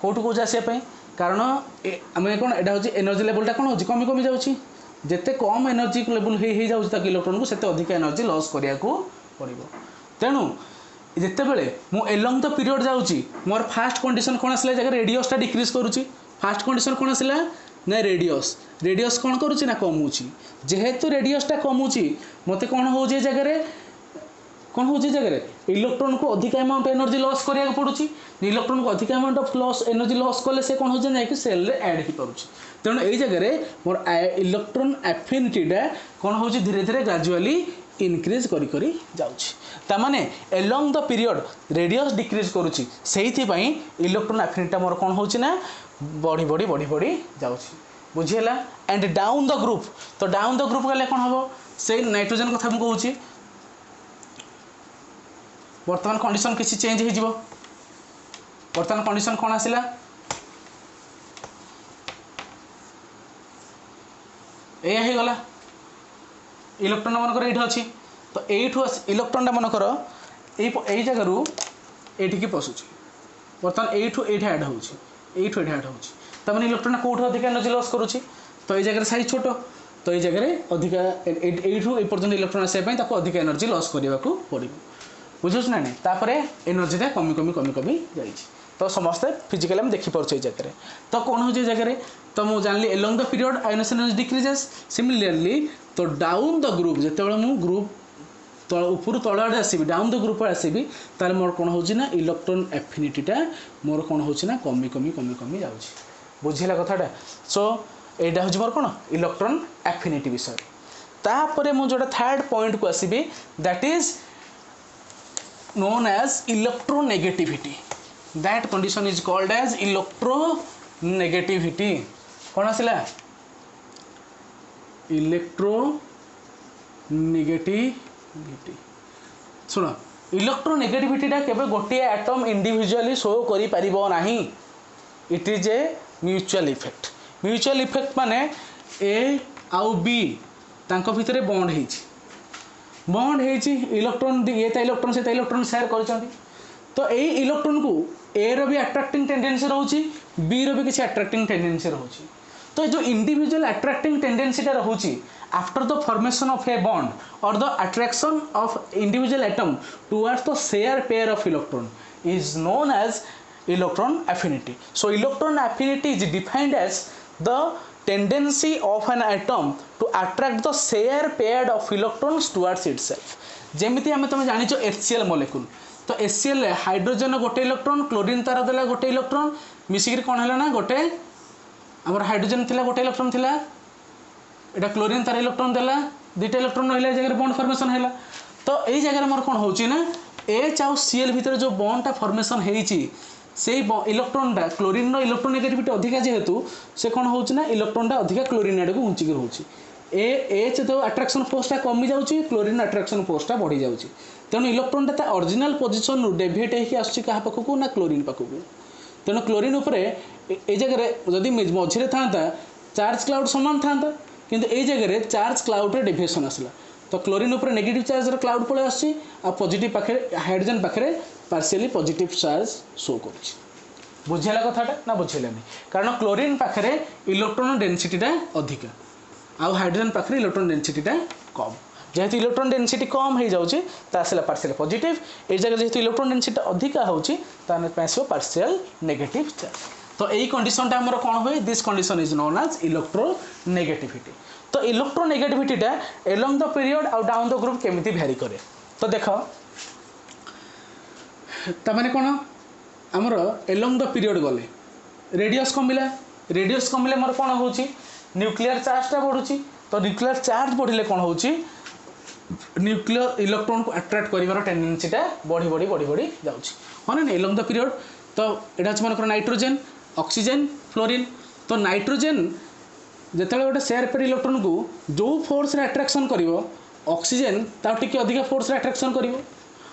कौटू कौच आसापी कारण आम कौन यहाँ हूँ एनर्जी लेवलटा कौन हो कमी कमी जाऊँगी जिते कम एनर्जी लेवल हो इलेक्ट्रॉन को सेते अधिक एनर्जी लॉस करा पड़ो। तेणु जिते बड़े मु एलॉन्ग द पीरियड जाऊँगी मोर फास्ट कंडीशन कौन आसला जगह रेडियसटा डिक्रीज करुच्ची। फास्ट कंडीशन कौन आसला ना रेडियस, रेडियस कौन करुच्ची ना कमुची। जेहेतु रेडियसटा कमुची मते कौन हो जगह कौन हो जगह इलेक्ट्रॉन को अधिक अमाउंट एनर्जी लॉस करा पड़ुची। इलेक्ट्रॉन को अधिक amount of loss energy loss कले से कौन हो जाए सेल रे ऐड हो पारुची। तेणु यही जगह मोर इलेक्ट्रॉन एफिनिटीटा कौन हो धीरे धीरे ग्रेजुअली इनक्रीज करी करी जाउची। तामाने along the period radius decrease करुची से इलेक्ट्रॉन एफिनिटीटा मोर कौन होची ना बढ़ी बढ़ी बढ़ी बढ़ी जाउची बुझीला। एंड डाउन द ग्रुप, तो डाउन द ग्रुप गले कौन हम से नाइट्रोजन कथा मुझे कहूँ बर्तमान कंडीशन किसी चेंज हो जिवो। बर्तमान कंडीशन कौन आसिला या हो गला इलेक्ट्रॉन मनकर ये अच्छी तो यू इलेक्ट्रॉन मनकर यही जगह ये पशुची बर्तमान यू ये ऐड हो ऐड हो इलेक्ट्रॉन कौट अधिक एनर्जी लॉस करुच्ची तो ये जगह साइज छोट तो ये जगह अधिक यू एपर्तंत इलेक्ट्रॉन आसापी अधिक एनर्जी लॉस करने को पड़ो बुझुच ना नहीं तापर एनर्जीटा कमी कमी कमी कमी जाइए। तो समस्ते फिजिकल आम देखिपुर जगह तो कौन हो जगह तो मुझे जानली along the period ionisation energy decreases. Similarly तो डाउन द ग्रुप जिते मुझे ग्रुप ऊपर तल आड़े आसबि डाउन द ग्रुप आसबि तार मोर कौन हो इलेक्ट्रॉन एफिनिटीटा मोर कौन हो कमी कमी कमी कमी जाऊँगी बुझिला कथाटा। सो यहाँ हूँ मोर कौन इलेक्ट्रॉन एफिनिटी विषय। तापर मुझे थर्ड पॉइंट को आसबि that is known as electronegativity. That condition is called as electronegativity. कौन आसिला इलेक्ट्रोनेगेटिविटी। सुन इलेक्ट्रोनेगेटिविटीटा केवल गोटे एटम इंडिविजुअली शो करि परिबो नाही। It is a mutual effect. Mutual effect माने ए आउ बी तांको भितरे बॉन्ड हेछि बॉन्ड होती इलेक्ट्रॉन ये इलेक्ट्रॉन से इलेक्ट्रॉन शेयर कर तो यही इलेक्ट्रॉन को ए रो भी अट्रैक्टिंग टेंडेंसी रोची बी रो भी किसी अट्रैक्टिंग टेंडेंसी रोची। तो जो इंडिविजुअल अट्रैक्टिंग टेंडेंसीटा रोची after the formation of a bond और the attraction of individual atom towards the share pair of electron is known as electron affinity. So electron affinity is defined as the tendency of an atom to attract the share paired of electrons towards itself। जेमिति हमें तुम जानिछ HCl molecule तो HCl रे hydrogen गोटे electron chlorine तार देला गोटे electron मिसिक कौन है ना गोटे आमर हाइड्रोजन थिला गोटे इलेक्ट्रॉन थिला एटा क्लोरीन तार इलेक्ट्रॉन देला दुईटा इलेक्ट्रॉन रहिला जगह बॉन्ड फॉर्मेशन हैला। तो यही जगह मोर कौन होची ना H आउ Cl भितर जो बॉन्डटा फॉर्मेशन हेची से इलेक्ट्रॉनटा क्लोरीन इलेक्ट्रोनेगेटिविटी अधिका जेहेतु से कौन होना इलेक्ट्रॉनटा अधिका क्लोरीन आड़ को घुंचिक रोचे एच तो अट्राक्शन फोर्सटा कमी जाऊँगी क्लोरीन अट्राक्शन फोर्सटा बढ़ी जाऊँगी। तेणु इलेक्ट्रॉनटा ओरिजिनल पोजिशन रु डेविएट होकर आसुच्छी पाखक ना क्लोरीन पाखक। तेणु क्लोरीन उपरे ए जगह जदि मझे था चार्ज क्लाउड सामान था किंतु ए जगह चार्ज क्लाउड डेविएशन आसला तो क्लोरीन उपरे नेगेटिव चार्ज क्लाउड पड़े आसी पॉजिटिव पाखे हाइड्रोजन पाखे पार्शियली पॉजिटिव चार्ज शो करुच्ची बुझेगा कथाटा ना बुझेलानी कारण क्लोरीन पाखे इलेक्ट्रॉन डेंसिटीटा अधिका आउ हाइड्रोजन पाखे इलेक्ट्रॉन डेंसिटीटा कम जेहेतु इलेक्ट्रॉन डेंसिटी कम हो जाऊँगी आसला पार्शियल पॉजिटिव ए जगह जेहेतु इलेक्ट्रॉन डेंसिटी अधिका होची आसो पार्शियल नेगेटिव चार्ज। तो यही कंडीशनटा आमर कौन हुए this condition is known as electronegativity. तो इलेक्ट्रोनेगेटिविटीटा एलॉन्ग द पीरियड आउ डाउन द ग्रुप केमिति भ्यारी करे तो देख तमाने कौन आमर एलॉन्ग द पीरियड गले रेडियस कमिला मोर कौन होची न्यूक्लियर चार्जटा बढ़ुची तो न्यूक्लियर चार्ज बढ़िले कौन होची न्यूक्लियर इलेक्ट्रॉन को अट्रैक्ट करिवार टेंडेंसीटा बढ़ी बढ़ी बढ़ी बढ़ी जाउची हाँ ना एलोंग द पीरियड तो एटा अछि मनकर नाइट्रोजन ऑक्सीजन फ्लोरीन तो नाइट्रोजन जेतेबेले गोटे शेयर पेयर इलेक्ट्रॉन को जो फोर्स रे अट्रैक्शन करिवो ऑक्सीजन ता टिके अधिक फोर्स रे अट्रैक्शन करिवो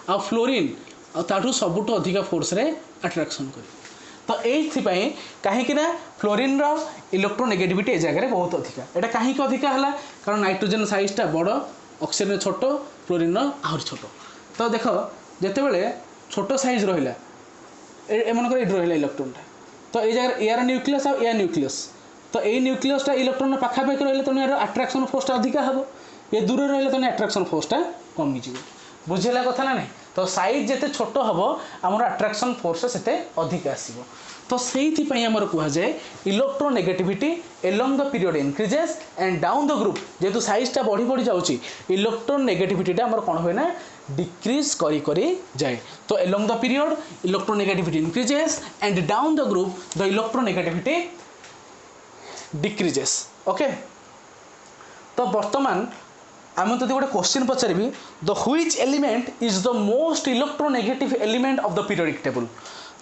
आ फ्लोरीन आ ताठू सबुठू अधिक फोर्स रे अट्रैक्शन करिवो तो एइथिपाई काहेकि ना फ्लोरीन रो इलेक्ट्रोनेगेटिविटी ए जगह बहुत अधिका एटा काहेकि अधिका हला कारण नाइट्रोजन साइजटा बड़ ऑक्सीजन छोट फ्लोरीन आहुरी छोट तो देख जेतेबेले छोट साइज रहिला एमनकर एड रहिला इलेक्ट्रॉनटा तो ए जगह यार न्यूक्लियस आ या न्यूक्लियस तो ये न्यूक्लियसटा इलेक्ट्रॉन पाखापाखि रही तेनाली यार अट्रैक्शन फोर्सटा अधिका हम ये दूर रही तेनाली अट्रैक्शन फोर्सटा कमिज बुझेगा कथा ना नहीं तो साइज जिते छोट हम आमर अट्रैक्शन फोर्स से अधिक आसो तो से कह जाए electronegativity along the period increases and down the group जेहेतु साइजटा बढ़ी बढ़ी जाऊँगी इलेक्ट्रोनेगेटिविटीटा आमर कौन हुए ना डिक्रीज करी जाए तो along the period electronegativity increases and down the group the electronegativity decreases okay तो बर्तमान आम तो गोटे क्वेश्चन पचारि the which element is the most electronegative element of the periodic table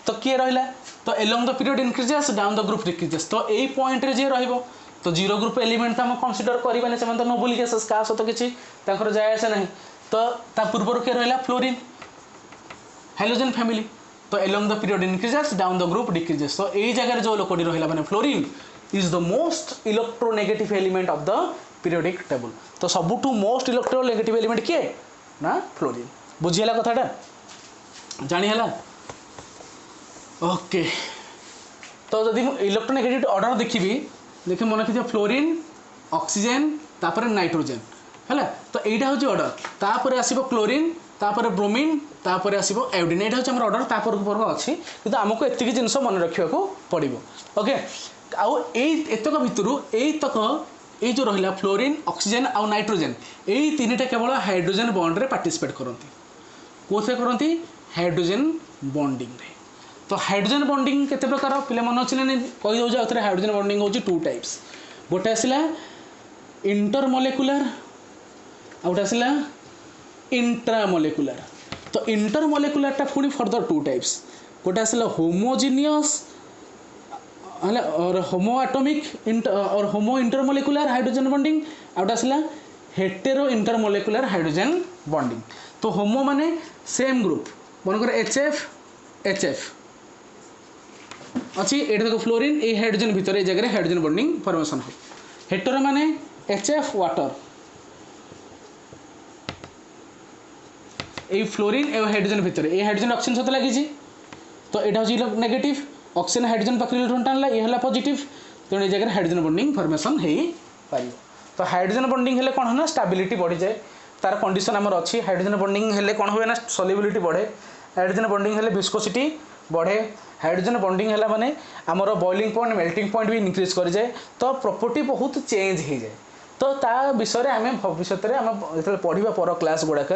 तो किए रहा तो along the period increases down the group decreases तो यही पॉइंट रे जे रहिबो तो जीरो ग्रुप एलिमेंट तो हम कंसीडर करबानी से तो नोबल गैसेस का सहित किसी जाए आसे ना तो पूर्व किए रहा फ्लोरीन हाइड्रोजन फैमिली तो along the period increases down the group decreases तो यही जगह जो लोकटी रहा माने fluorine is the most electronegative element of the periodic table तो सबुठू मोस्ट इलेक्ट्रोनेगेटिव एलिमेंट किए ना फ्लोरीन बुझीला कथाटा जानीला ओके तो जदि इलेक्ट्रोनेगेटिव ऑर्डर देखी देखिए मन रखी फ्लोरीन ऑक्सीजन तापर नाइट्रोजन है तो यहाँ हूँ ऑर्डर तापर आसो क्लोरीन तापर ब्रोमीन तापर आसो आयोडीन यहाँ हूँ ऑर्डर तापर पर्व अच्छी कि आमको एतिक जिनस मन रखा पड़ो ओके आउ एतक भितर एतक ये जो रहा फ्लोरीन ऑक्सीजन आउ नाइट्रोजन यही तीनटा केवल हाइड्रोजन बॉन्ड रे पार्टिसिपेट करती कौन करती हाइड्रोजन बॉन्डिंग रे तो हाइड्रोजन बॉन्डिंग केते प्रकार पिले मन अच्छे ना कही दौर आउ थे हाइड्रोजन बॉन्डिंग होची टू टाइप्स गोटे आसला इंटरमोलेकुलर आ गोटे आसला इंट्रामोलेकुलर तो इंटरमोलेकुलरटा पुणी फर्दर टू टाइप्स गोटे आसला होमोजिनियस और होमो एटॉमिक और होमो इंटरमोलेकुलर हाइड्रोजन बॉन्डिंग आउट आसला हेटेरो इंटरमोलेकुलर हाइड्रोजन बॉन्डिंग तो होमो माने सेम ग्रुप मनकर एचएफ अच्छी ये देखो फ्लोरीन ए हाइड्रोजन भितर ए जगह हाइड्रोजन बॉन्डिंग फॉर्मेशन हो हेटेरो माने एचएफ वाटर ए फ्लोरीन ए हाइड्रोजन भितर ए हाइड्रोजन ऑक्सीजन सहित लगी तो यहाँ हूँ नेगेटिव ऑक्सीजन हाइड्रोजन पाखे इलेक्ट्रॉन टाणला ये है पॉजिटिव तेणु ये जगह हाइड्रोजन बॉन्डिंग फॉर्मेशन हो पार तो हाइड्रोजन बॉन्डिंग हेले कौन है स्टेबिलिटी बढ़ी जाए तार कंडीशन आमर अच्छी हाइड्रोजन बॉन्डिंग हेले कौन हुए ना सॉल्युबिलिटी बढ़े हाइड्रोजन बॉन्डिंग हेले विस्कोसिटी बढ़े हाइड्रोजन बॉन्डिंग है माने आमर बॉइलिंग पॉइंट मेल्टिंग पॉइंट भी इंक्रीज कर जाए तो प्रॉपर्टी बहुत चेंज हो जाए तो ता विषय आम भविष्य में आम जो पढ़ा पर क्लास गुड़ाक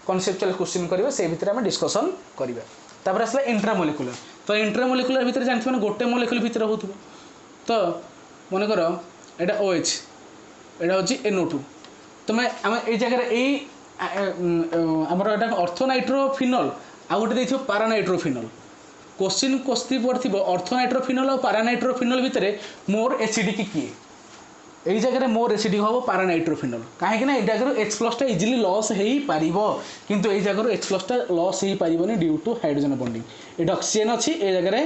कनसेप्चुअल क्वेश्चन करेंगे से भितर आम डिस्कसन करवा तापर आसला इंट्रामोलेकुलर तो इंट्रामोलेकुलर भितर जानते हैं गोटे मोलेकुल भितर हो तो मनकर यहाँ OH यहाँ हूँ NO2 तो मैं आम ये जगह आमर ऑर्थोनाइट्रोफिनल आ गोटे देखिए पारानाइट्रोफिनल क्वेश्चन क्वेश्चन पढ़ ऑर्थोनाइट्रोफिनल और पारानाइट्रोफिनल भितर मोर एसिडिक किए यही जगह मोर एसिडिक हम पारानाइट्रोफिनल कहीं ये जगह H+ इजिली लॉस हो पार किंतु ये जगह H+ लॉस हो पार ड्यू टू हाइड्रोजन बॉन्डिंग ये ऑक्सीजन अच्छी ये जगह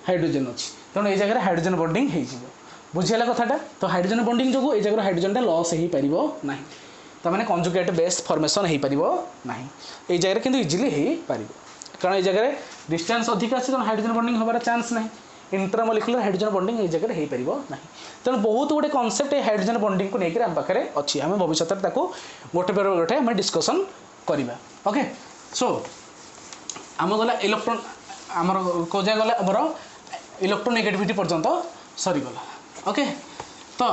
हाइड्रोजन अच्छी तेणु ये जगह हाइड्रोजन बॉन्डिंग हो बुझीगला कथाटा तो हाइड्रोजन बॉन्डिंग जो ये जगह हाइड्रोजन लॉस हो पार ना तो मैंने कंजुगेट बेस्ड फॉर्मेशन हो पार ना ये जगह किंतु इजिली हो पार कारण ये जगह डिस्टेंस अधिक अच्छे तेनाली हाइड्रोजन बॉन्डिंग हमारा चांस ना इंट्रामोलेकुलर हाइड्रोजन बॉन्डिंग ये जगह हो पार ना तेणु बहुत गुटे कॉन्सेप्ट हाइड्रोजन बॉन्डिंग को लेकर आम पाखे अच्छी आम भविष्य में गोटे पर गोटे आम डिस्कसन करवा ओके सो आम गला इलेक्ट्रॉन आमर खोजा गला आमर इलेक्ट्रोनेगेटिविटी पर्यंत सरीगला ओके तो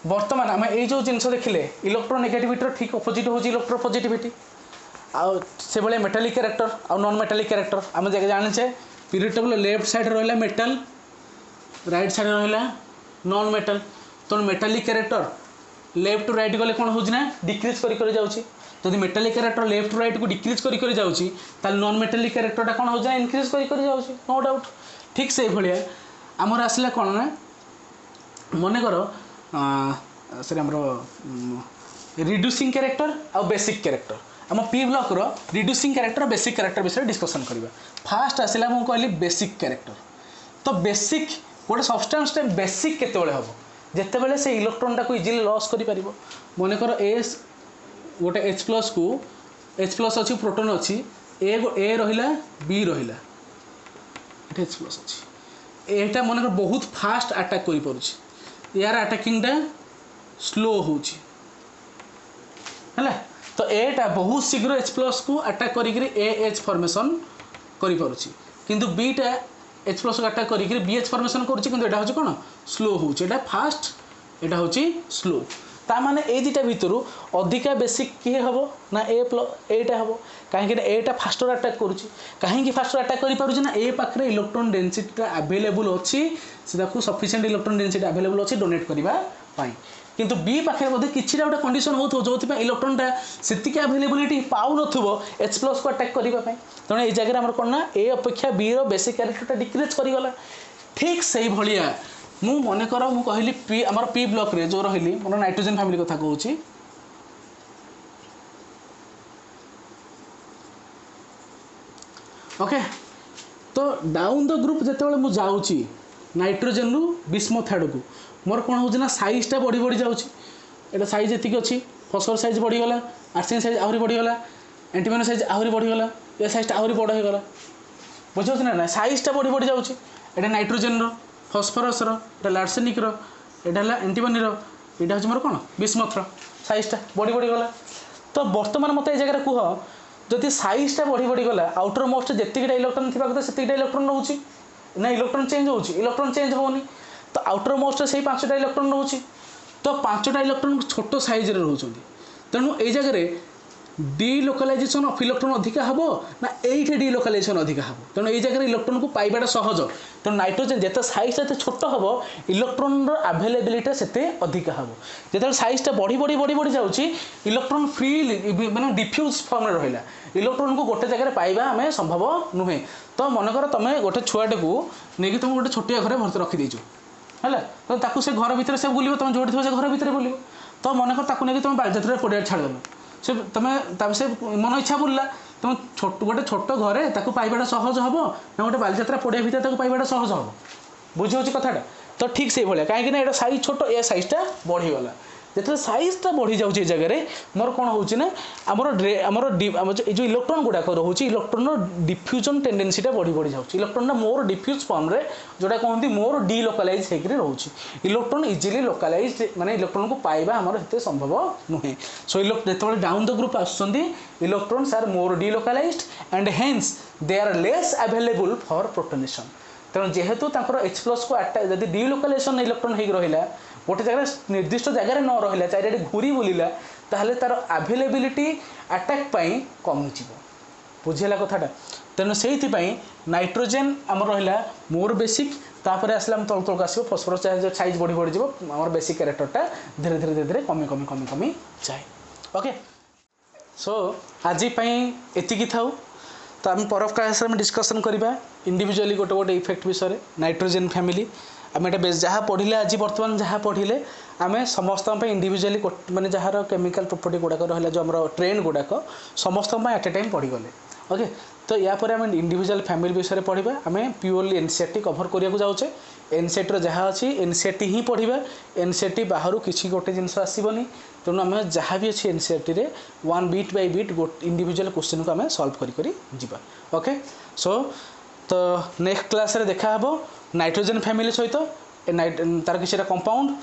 बर्तमान आम ये जिनस देखिले इलेक्ट्रोनेगेटिविटी ठीक अपोजिट हूँ इलेक्ट्रोपॉजिटिविटी आउ से भाई मेटालिक कैरेक्टर आउ नॉन मेटालिक कैरेक्टर आम जाने पीरियड टेबल लेफ्ट साइड रहा मेटल राइट साइड रहा नॉन मेटल तेणु metallic character left to right गले कौन होना डिक्रीज कर जाऊँगी जदि metallic character left to right को डिक्रीज कर जाऊँगी नॉन मेटालिक कैरेक्टर कौन हो इनक्रीज कर जाऊँगी नो डाउट ठीक से भाया आमर आसला कौन ना मन कर सर आम रिड्यूसिंग कैरेक्टर आ बेसिक कैरेक्टर आम पी ब्लॉक रो रिड्यूसिंग कैरेक्टर बेसिक कैरेक्टर विषय डिस्कसन करवा फास्ट आसला मुझे कहली बेसिक कैरेक्टर तो बेसिक गोटे सब्सटेंस बेसिक केतबेले हम जितेबाला से इलेक्ट्रॉन टाक इजिली लॉस कर मन कर एस गोटे H प्लस को H प्लस अच्छी प्रोटोन अच्छी ए रहा बी रहा H प्लस अच्छी एटा मन कर बहुत फास्ट अटैक कर पारुछि यार अटैकिंगटा स्लो होछि हैला तो एटा बहुत शीघ्र H प्लस को अटैक करिकरी AH फॉर्मेशन करि पारुछि किंतु बीटा H प्लस को अटैक करिकरी BH फॉर्मेशन करुछि किंतु एटा होछि कोन स्लो होछि एटा फास्ट एटा होछि स्लो ता माने ए दुटा भितर अधिका बेसिक किए हम ना एटा हम कहीं एटा फास्टर अटैक करुच्ची कहीं फास्टर अटैक कर ना ए पाखे इलेक्ट्रॉन डेंसिटी अवेलेबल अच्छी से सफिशिएंट इलेक्ट्रॉन डेंसिटी अवेलेबल अच्छी डोनेट करने किंतु बी पाखे बोधे किसी गोटे कंडीशन हो जो इलेक्ट्रॉनटा से अवेलेबिलिटी पाऊन H प्लस को अटैक करने तेणु ये जगह आम कौन ना ए अपेक्षा बी बेसिक कैरेक्टरटा डिक्रीज करगला ठीक से भाया मु मन कर मु कहली पी आमर पी ब्लॉक रे जो रही मोर नाइट्रोजन फैमिली कथा कहूँ ओके तो डाउन द ग्रुप जिते मुझे जाऊँगी नाइट्रोजन रु बिस्मथ आड़ को मोर कौन हो साइजटा बढ़ी बढ़ी जाऊँगी साइज ये अच्छी फस्फर साइज बढ़ीगला आर्सेनिक साइज आहरी बढ़ीगला एंटीमोनी साइज आहरी बढ़ीगला ये साइजटा आहरी बड़ होगा बुझे ना साइजटा बढ़ी बढ़ी जाऊँगी एटा नाइट्रोजन रो फस्फरस आर्सेनिक एटा एंटीमोनी यहाँ हूँ मोर कौन बिस्मथ साइजटा बढ़ी बढ़ी गला तो बर्तमान मत ये जगह कह जदि साइजटा बढ़ी बढ़ी गला आउटर मोस्ट जितकीटा इलेक्ट्रॉन थी कथा से इलेक्ट्रॉन रोचे ना इलेक्ट्रॉन चेंज होची इलेक्ट्रॉन चेंज होनी तो आउटर मोस्ट से 5टा इलेक्ट्रॉन रोचे तो 5टा इलेक्ट्रॉन छोट साइज रोचे तेणु ये जगह डिलोकालाइजेशन ऑफ इलेक्ट्रॉन अधिका हम ना ये डिलोकालाइजेशन अधिका हम तेणु ये जगह इलेक्ट्रॉन को पाइबाटा सहज तेणु नाइट्रोजन जिते साइजटा जिते छोट हम इलेक्ट्रॉन अवेलेबिलिटी से अधिका हम जो साइजटा बढ़ी बढ़ी बढ़ी बढ़ी जाऊँगी इलेक्ट्रॉन फ्री माने डिफ्यूज फॉर्म रहा इलेक्ट्रॉन को गोटे जगह पाइबा आम संभव नुहे तो मनकर तुम गोटे छुआटे को नहीं तुम गोटे छोटिया घर भर रखीदेचु है तो ताकू से घर भितर से बुल तुम जो से घर भितर बुल तो मनकर ताकू नहीं तुम बालजात्रा पड़िया छाड़देल से तुम से मन इच्छा बुलला तुम गोटे छोट घरे ताकू पाइबाटा सहज हम ना गोटे बालजात्रा पड़िया भितर पाइबाटा सहज हम बुझे कथाटा तो ठीक से भाया कहीं साइज छोट ए साइजटा बढ़ीगला जो साइजटा बढ़ी जाऊँगी जगह मोर कौन होना आमर जो इलेक्ट्रॉन गुड़ाक रोचे इलेक्ट्रॉन डिफ्यूजन टेंडेंसीटा बढ़ी बढ़ी जाऊँगी इलेक्ट्रॉन मोर डिफ्यूज फॉर्म रे जोटा कहते मोर डिलोकालाइज होकर रोचे इलेक्ट्रॉन इजिली लोकालाइज माने इलेक्ट्रॉन को पाइबा आमर से संभव नुहे सो जो डाउन द ग्रुप आसुँच electrons are more delocalised and hence they are less available for protonation तेणु जेहेतु H प्लस को अटैक जब डिलोकालाइजेशन इलेक्ट्रॉन हो रहा गोटे जगह निर्दिष्ट जगह न रहा चारिटे घूरी बुलिला ताहले तार अवेलेबिलिटी अटैक पाई कमिज बुझेगा कथाटा तेणु से नाइट्रोजेन आम रहा मोर बेसिक तापर आसला तल तलक आस फस्फरस साइज बढ़ी बढ़ी आम बेसिक कैरेक्टरटा धीरे धीरे धीरे धीरे कमी कमी कमी कमी जाए ओके सो आज एतिकी थाउ तो आम पर क्लास में डिस्कसन करवा इंडिविजुअली गोटे गोटे इफेक्ट विषय नाइट्रोजेन फैमिली आम एटा जहाँ पढ़ले आज बर्तमान जहाँ पढ़ले आम समस्त इंडिविजुअली माने जहाँ केमिकल प्रॉपर्टी गुड़ाक रहा जो आम ट्रेंड गुड़ाक समस्त एट ए टाइम पढ़ीगले ओके तो या पर आम इंडिविजुअल फैमिली विषय पढ़ा आम प्योरली एनसीईआरटी कभर करने जाऊे एनसीईआरटी जहाँ अच्छी एनसीईआरटी ही पढ़ा एनसीईआरटी बाहर किसी गोटे जिनस आसबनी तेणु आम जहाँ भी अच्छी एनसीईआरटी रे one bit by bit individual question को आम सॉल्व करी जीवा ओके सो तो नेक्स्ट क्लास रे देखा हबो नाइट्रोजन फैमिली सहित तार किसी कंपाउंड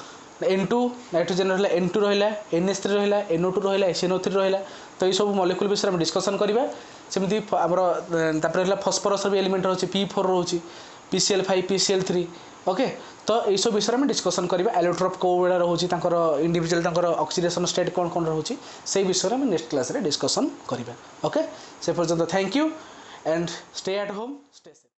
N2 नाइट्रोजन रहा N2 रहा NH3 रहा NO2 रहा SNO3 रहा तो ये सब मॉलिक्यूल विषय में डिस्कसन करवा सेमती आमर रहा फस्फरस भी एलिमेंट रोचे P4 रोचे PCl5 PCl3 ओके तो ये सब विषय में डिस्कसन करवा एलोट्रोप को रोचे इंडिविजुअल ऑक्सीडेशन स्टेट कौन कौन रोचे से विषय में नेक्स्ट क्लास रे डिस्कसन करवा ओके से पर्यंत thank you and stay at home stay safe.